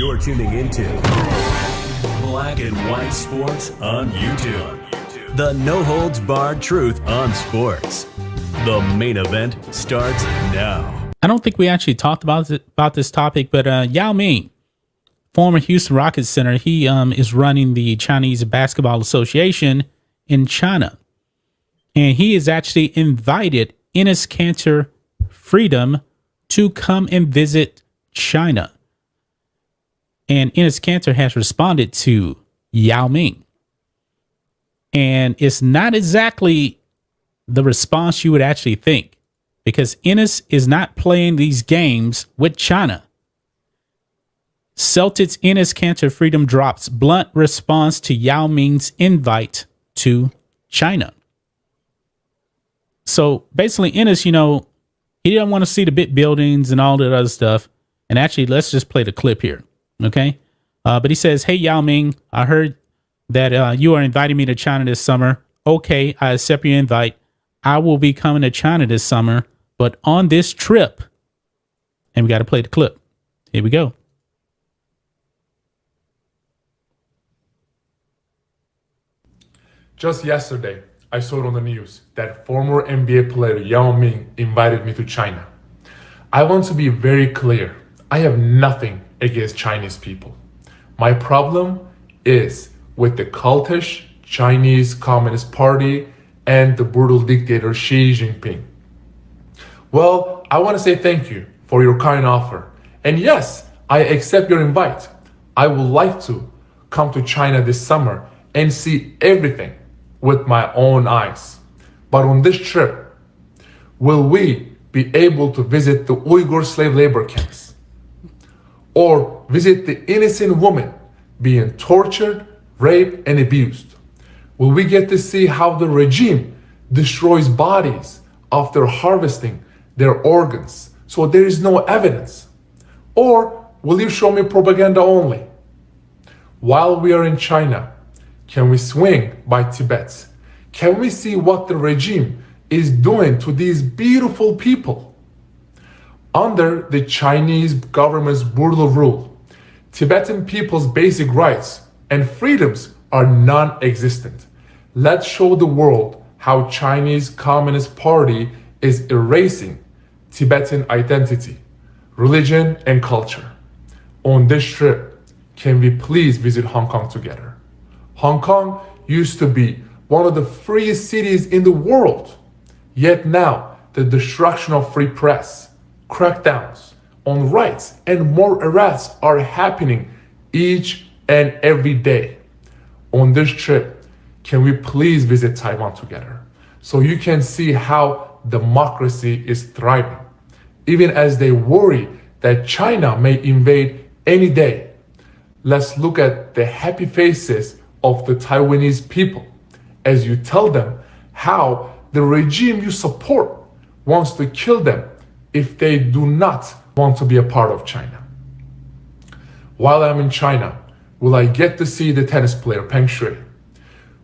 You're tuning into Black and White Sports on YouTube. The no-holds-barred truth on sports. The main event starts now. I don't think we actually talked about this topic, but Yao Ming, former Houston Rockets center, he is running the Chinese Basketball Association in China. And he has actually invited Enes Kanter Freedom to come and visit China. And Enes Kanter has responded to Yao Ming. And it's not exactly the response you would actually think, because Enes is not playing these games with China. Celtics Enes Kanter Freedom drops blunt response to Yao Ming's invite to China. So basically, Enes, he didn't want to see the big buildings and all that other stuff. And actually, let's just play the clip here. Okay. But he says, "Hey, Yao Ming, I heard that you are inviting me to China this summer. Okay, I accept your invite. I will be coming to China this summer, but on this trip," and we got to play the clip. Here we go. Just yesterday, I saw it on the news that former NBA player Yao Ming invited me to China. I want to be very clear. I have nothing against Chinese people. My problem is with the cultish Chinese Communist Party and the brutal dictator Xi Jinping. Well, I want to say thank you for your kind offer. And yes, I accept your invite. I would like to come to China this summer and see everything with my own eyes. But on this trip, will we be able to visit the Uyghur slave labor camps? Or visit the innocent women being tortured, raped, and abused? Will we get to see how the regime destroys bodies after harvesting their organs so there is no evidence? Or will you show me propaganda only? While we are in China, can we swing by Tibet? Can we see what the regime is doing to these beautiful people? Under the Chinese government's brutal rule, Tibetan people's basic rights and freedoms are non-existent. Let's show the world how Chinese Communist Party is erasing Tibetan identity, religion, and culture. On this trip, can we please visit Hong Kong together? Hong Kong used to be one of the freest cities in the world. Yet now, the destruction of free press, crackdowns on rights, and more arrests are happening each and every day. On this trip, can we please visit Taiwan together so you can see how democracy is thriving, even as they worry that China may invade any day? Let's look at the happy faces of the Taiwanese people as you tell them how the regime you support wants to kill them if they do not want to be a part of China. While I'm in China, will I get to see the tennis player Peng Shuai?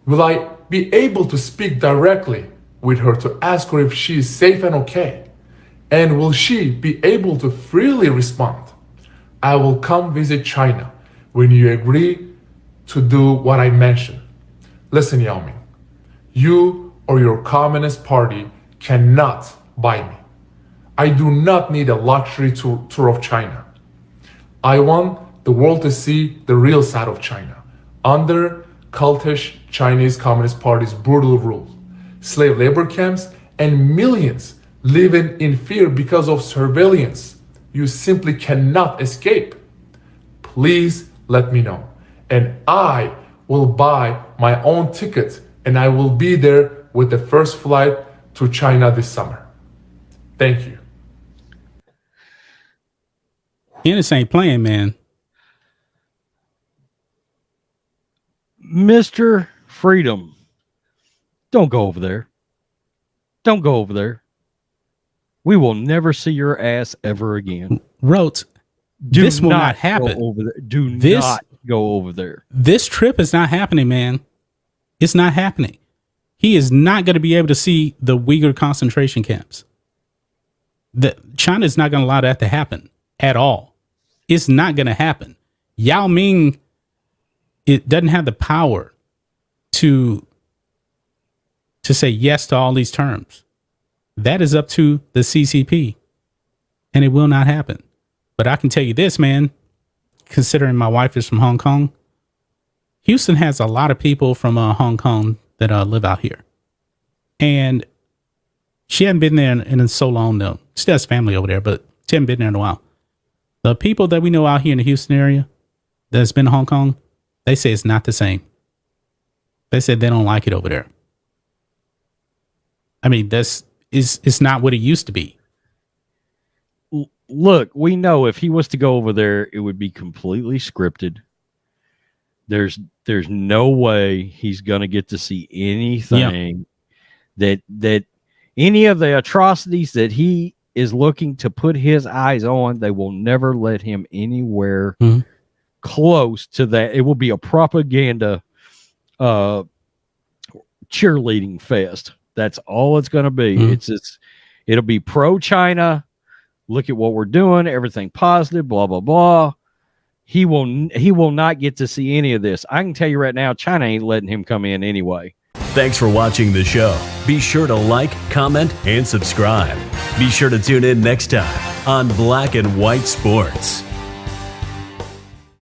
Will I be able to speak directly with her to ask her if she is safe and okay? And will she be able to freely respond? I will come visit China when you agree to do what I mentioned. Listen, Yao Ming, you or your Communist Party cannot buy me. I do not need a luxury tour of China. I want the world to see the real side of China under cultish Chinese Communist Party's brutal rule, slave labor camps, and millions living in fear because of surveillance you simply cannot escape. Please let me know, and I will buy my own ticket, and I will be there with the first flight to China this summer. Thank you. Enes ain't playing, man. Mr. Freedom, don't go over there. Don't go over there. We will never see your ass ever again. Wrote, this will not happen. Go over there. Do not go over there. This trip is not happening, man. It's not happening. He is not going to be able to see the Uyghur concentration camps. China is not going to allow that to happen at all. It's not going to happen. Yao Ming, it doesn't have the power to say yes to all these terms. That is up to the CCP, and it will not happen. But I can tell you this, man, considering my wife is from Hong Kong, Houston has a lot of people from Hong Kong that live out here. And she hadn't been there in so long, though. She has family over there, but she hadn't been there in a while. The people that we know out here in the Houston area that's been to Hong Kong, they say it's not the same. They said they don't like it over there. I mean, it's not what it used to be. Look, we know if he was to go over there, it would be completely scripted. There's no way he's going to get to see anything that any of the atrocities that he is looking to put his eyes on. They will never let him anywhere close to that. It will be a propaganda cheerleading fest. That's all it's going to be. It'll be pro-China. Look at what we're doing. Everything positive, blah, blah, blah. He will not get to see any of this. I can tell you right now, China ain't letting him come in anyway. Thanks for watching the show. Be sure to like, comment, and subscribe. Be sure to tune in next time on Black and White Sports.